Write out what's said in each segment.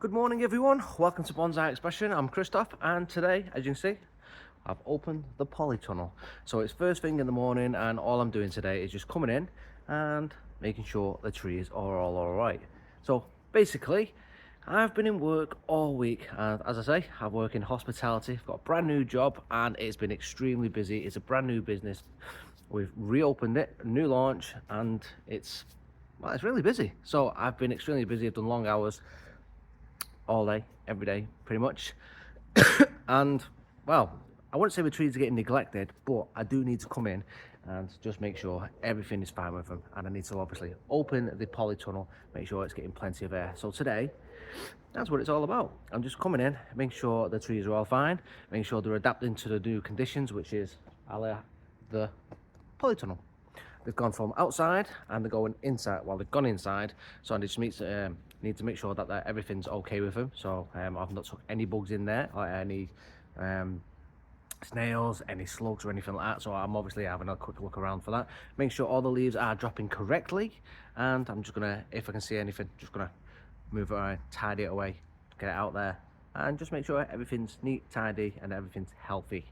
Good morning everyone, welcome to Bonsai Expression. I'm Christoph and today, as you can see, I've opened the Polytunnel. So it's first thing in the morning and all I'm doing today is just coming in and making sure the trees are all alright. So basically, I've been in work all week and as I say, I work in hospitality. I've got a brand new job and it's been extremely busy. It's a brand new business. We've reopened it, new launch, and it's really busy. So I've been extremely busy. I've done long hours all day, every day, pretty much. And well, I wouldn't say the trees are getting neglected, but I do need to come in and just make sure everything is fine with them. And I need to obviously open the polytunnel, make sure it's getting plenty of air. So today, that's what it's all about. I'm just coming in, making sure the trees are all fine, making sure they're adapting to the new conditions, which is the polytunnel. They've gone from outside and they're going inside. Well, they've gone inside, so I just need to make sure that everything's okay with them. So I've not took any bugs in there or any snails, any slugs or anything like that. So I'm obviously having a quick look around for that. Make sure all the leaves are dropping correctly, and I'm just gonna, if I can see anything, just gonna move it around, tidy it away, get it out there, and just make sure everything's neat, tidy, and everything's healthy.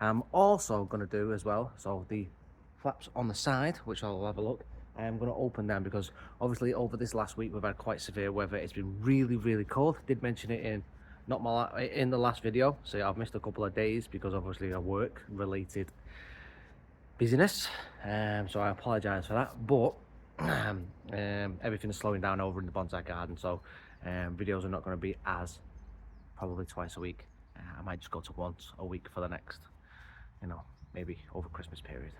I'm also gonna do as well, so the flaps on the side, which I'll have a look, I am going to open them because obviously over this last week we've had quite severe weather. It's been really cold. Did mention it in in the last video, so I've missed a couple of days because obviously of work related busyness, so I apologize for that, but everything is slowing down over in the bonsai garden, so videos are not going to be as probably twice a week. I might just go to once a week for the next, maybe over Christmas period.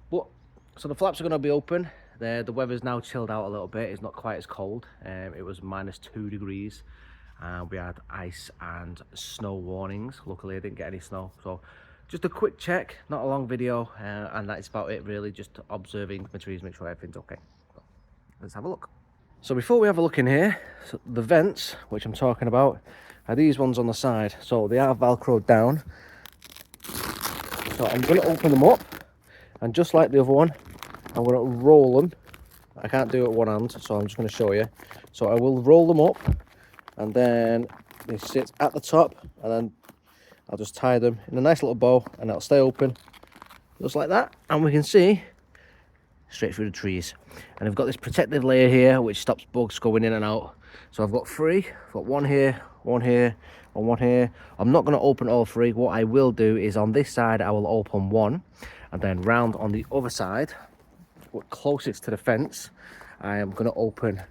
But so the flaps are going to be open. The weather's now chilled out a little bit. It's not quite as cold. It was -2 degrees. We had ice and snow warnings. Luckily I didn't get any snow, so just a quick check, not a long video, and that's about it really. Just observing the trees, make sure everything's okay. So let's have a look. So before we have a look in here, so the vents which I'm talking about are these ones on the side. So they are velcroed down, so I'm going to open them up. And just like the other one, I'm going to roll them. I can't do it with one hand, so I'm just going to show you. So I will roll them up, and then they sit at the top, and then I'll just tie them in a nice little bow, and it'll stay open, just like that. And we can see straight through the trees. And I've got this protective layer here, which stops bugs going in and out. So I've got three. I've got one here, one here, and one here. I'm not going to open all three. What I will do is on this side, I will open one. And then round on the other side, closest to the fence, I am going to open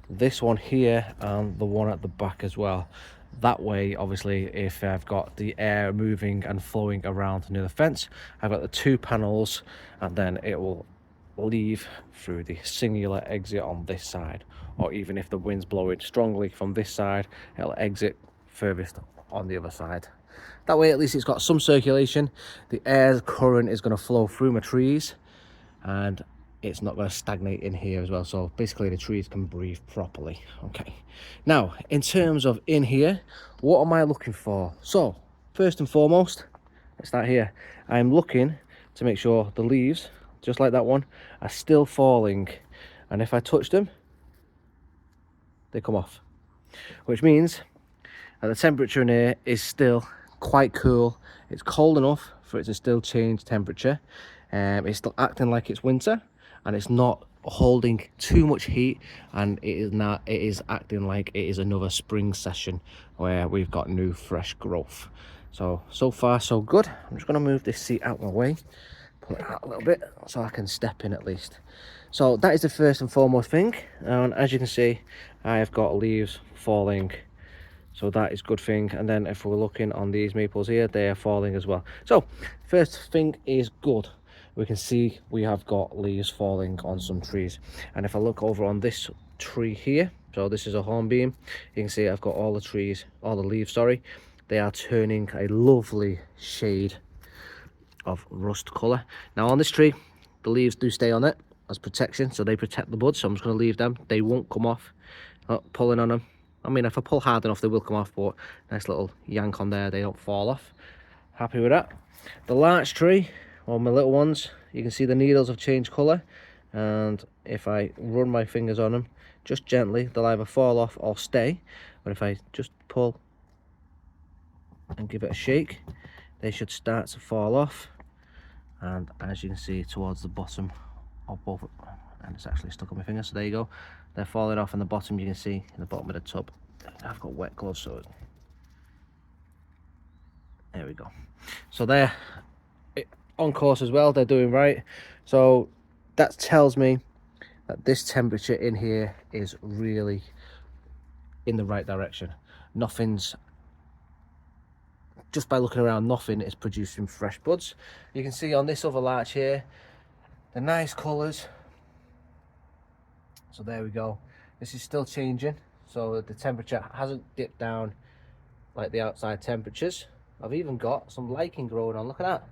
this one here and the one at the back as well. That way, obviously, if I've got the air moving and flowing around near the fence, I've got the two panels, and then it will leave through the singular exit on this side. Or even if the wind's blowing strongly from this side, it'll exit furthest on the other side. That way at least it's got some circulation. The air current is going to flow through my trees and it's not going to stagnate in here as well. So basically the trees can breathe properly. Okay, now in terms of in here, what am I looking for? So first and foremost, let's start here. I'm looking to make sure the leaves, just like that one, are still falling, and if I touch them, they come off, which means that the temperature in here is still quite cool. It's cold enough for it to still change temperature. It's still acting like it's winter, and it's not holding too much heat, and it is acting like it is another spring session where we've got new fresh growth. So far so good. I'm just going to move this seat out of my way, pull it out a little bit so I can step in at least. So that is the first and foremost thing, and as you can see, I have got leaves falling. So that is a good thing. And then if we're looking on these maples here, they are falling as well. So first thing is good. We can see we have got leaves falling on some trees. And if I look over on this tree here, so this is a hornbeam, you can see I've got all the leaves, sorry. They are turning a lovely shade of rust colour. Now on this tree, the leaves do stay on it as protection, so they protect the buds. So I'm just going to leave them. They won't come off. Not pulling on them. I mean, if I pull hard enough, they will come off, but nice little yank on there, they don't fall off. Happy with that. The larch tree, or my little ones, you can see the needles have changed colour, and if I run my fingers on them, just gently, they'll either fall off or stay. But if I just pull and give it a shake, they should start to fall off. And as you can see towards the bottom of both, and it's actually stuck on my finger, so there you go, they're falling off. In the bottom, you can see in the bottom of the tub, I've got wet gloves, so there we go. So they're on course as well, they're doing right. So that tells me that this temperature in here is really in the right direction. Nothing's, just by looking around, nothing is producing fresh buds. You can see on this other larch here, the nice colours. So there we go. This is still changing, so the temperature hasn't dipped down like the outside temperatures. I've even got some lichen growing on, look at that.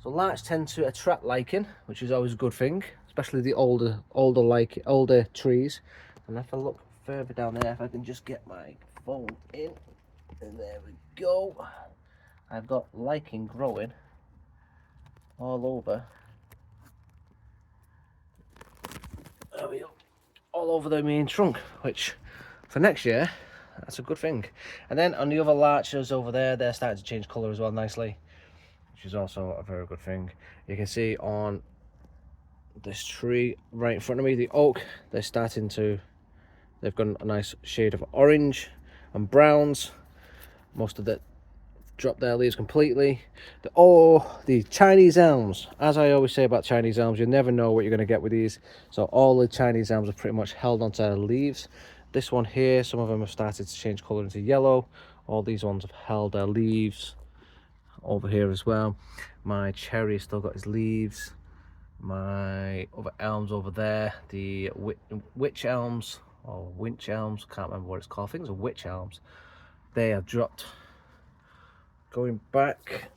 So larch tend to attract lichen, which is always a good thing, especially the older trees. And if I look further down there, if I can just get my phone in, and there we go. I've got lichen growing all over. There we go. All over the main trunk, which for next year, that's a good thing. And then on the other larches over there, they're starting to change colour as well nicely, which is also a very good thing. You can see on this tree right in front of me, the oak, they've got a nice shade of orange and browns. Most of it dropped their leaves completely. The Chinese elms, as I always say about Chinese elms, you never know what you're going to get with these. So all the Chinese elms are pretty much held onto their leaves. This one here, some of them have started to change colour into yellow. All these ones have held their leaves. Over here as well, my cherry still got his leaves. My other elms over there, the witch elms or winch elms, can't remember what it's called, I think it's a witch elms, they have dropped. Going back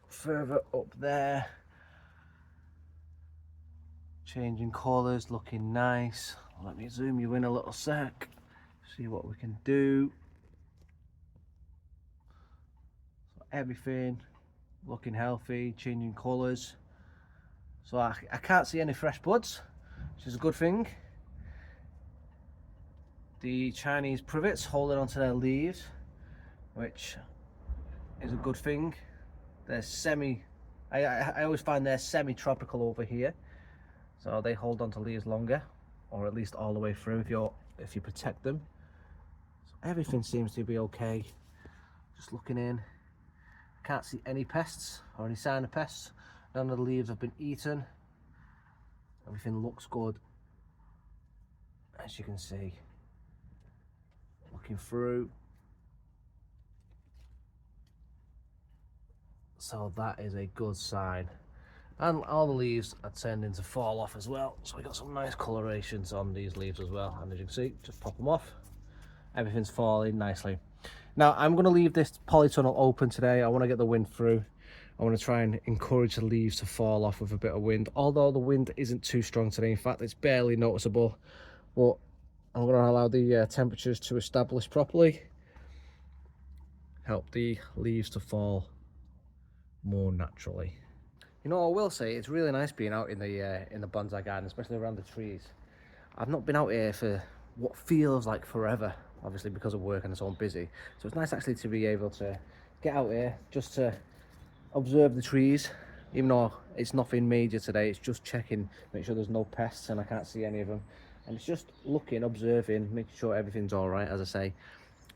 further up there, changing colours, looking nice. Let me zoom you in a little sec, see what we can do. So everything looking healthy, changing colours. So I can't see any fresh buds, which is a good thing. The Chinese privets holding onto their leaves, which is a good thing. They're I always find they're semi-tropical over here, so they hold onto leaves longer, or at least all the way through if you protect them. So everything seems to be okay. Just looking in, can't see any pests or any sign of pests. None of the leaves have been eaten. Everything looks good, as you can see. Looking through. So that is a good sign. And all the leaves are tending to fall off as well. So we got some nice colorations on these leaves as well. And as you can see, just pop them off. Everything's falling nicely. Now I'm going to leave this polytunnel open today. I want to get the wind through. I want to try and encourage the leaves to fall off with a bit of wind, although the wind isn't too strong today. In fact, it's barely noticeable, but I'm going to allow the temperatures to establish properly, help the leaves to fall more naturally. You know, I will say it's really nice being out in the bonsai garden, especially around the trees. I've not been out here for what feels like forever, obviously because of work and it's all busy. So it's nice actually to be able to get out here just to observe the trees, even though it's nothing major today. It's just checking, make sure there's no pests, and I can't see any of them. And it's just looking, observing, making sure everything's all right, as I say.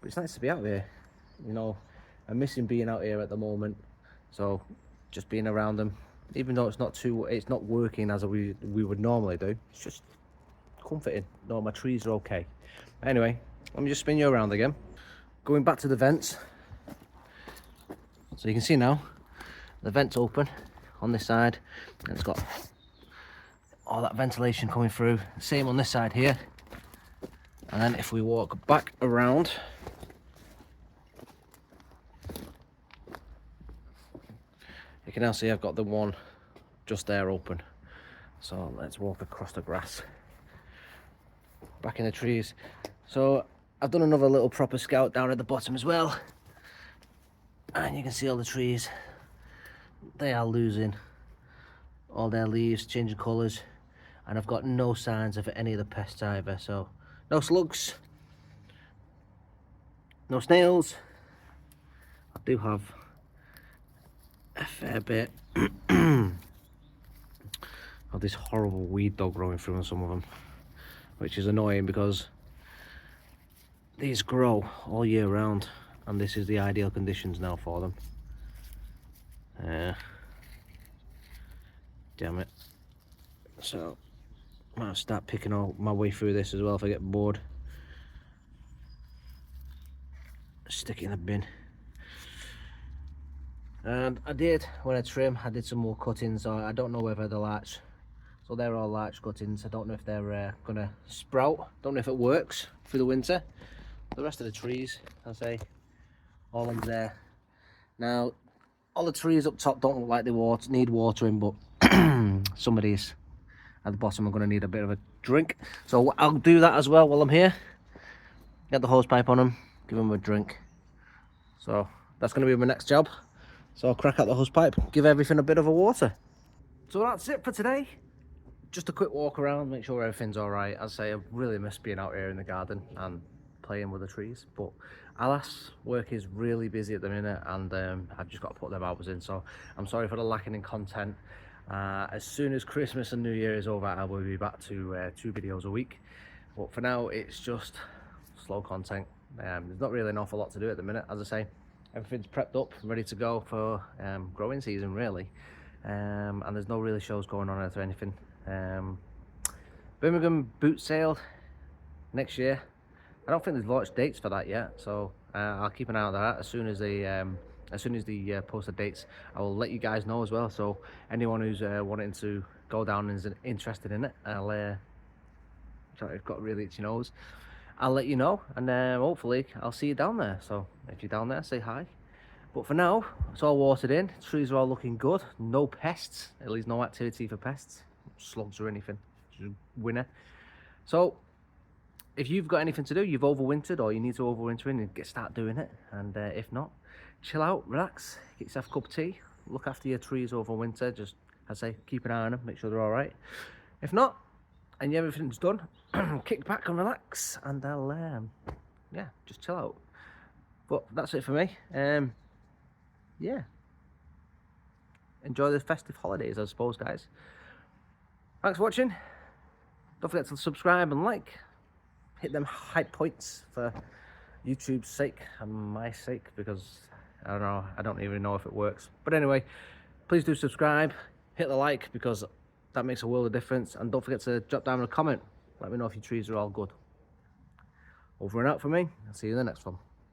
But it's nice to be out here. You know, I'm missing being out here at the moment. So just being around them, even though it's not working as we would normally do. It's just comforting. No, my trees are okay. Anyway, let me just spin you around again. Going back to the vents. So you can see now, the vent's open on this side, and it's got all that ventilation coming through. Same on this side here. And then if we walk back around, you can now see I've got the one just there open. So let's walk across the grass, back in the trees. So I've done another little proper scout down at the bottom as well, and you can see all the trees. They are losing all their leaves, changing colours, and I've got no signs of any of the pests either. So no slugs, No snails. I do have a fair bit of this horrible weed dog growing through on some of them, which is annoying because these grow all year round and this is the ideal conditions now for them. Damn it. So I might start picking all my way through this as well if I get bored. Stick it in the bin. And I did, when I trim, I did some more cuttings. So I don't know whether they'll larch. So they're all larch cuttings. I don't know if they're gonna sprout. Don't know if it works through the winter. The rest of the trees, I say, all of them there. Now, all the trees up top don't look like they need watering, but some of these at the bottom are going to need a bit of a drink. So I'll do that as well while I'm here. Get the hose pipe on them, give them a drink. So that's going to be my next job. So I'll crack out the hose pipe, give everything a bit of a water. So that's it for today. Just a quick walk around, make sure everything's all right. As I say, I really miss being out here in the garden and playing with the trees, but alas, work is really busy at the minute, and I've just got to put them hours in. So I'm sorry for the lacking in content. As soon as Christmas and New Year is over, I will be back to 2 videos a week. But for now, it's just slow content. There's not really an awful lot to do at the minute. As I say, everything's prepped up, ready to go for growing season, really. And there's no really shows going on or anything. Birmingham boot sale next year. I don't think there's launched dates for that yet, so I'll keep an eye on that. As soon as they post the dates, I will let you guys know as well. So anyone who's wanting to go down and is interested in it, sorry, I've got a really itchy nose. I'll let you know, and hopefully I'll see you down there. So if you're down there, say hi. But for now, it's all watered in. Trees are all looking good. No pests, at least no activity for pests, slugs or anything. Just winter. So if you've got anything to do, you've overwintered or you need to overwinter in, start doing it. And if not, chill out, relax, get yourself a cup of tea, look after your trees over winter. Just, as I say, keep an eye on them, make sure they're all right. If not, and everything's done, kick back and relax, and I'll, yeah, just chill out. But that's it for me. Yeah. Enjoy the festive holidays, I suppose, guys. Thanks for watching. Don't forget to subscribe and like. Hit them hype points for YouTube's sake and my sake, because I don't know, I don't even know if it works. But anyway, please do subscribe, hit the like, because that makes a world of difference. And don't forget to drop down a comment. Let me know if your trees are all good. Over and out for me. I'll see you in the next one.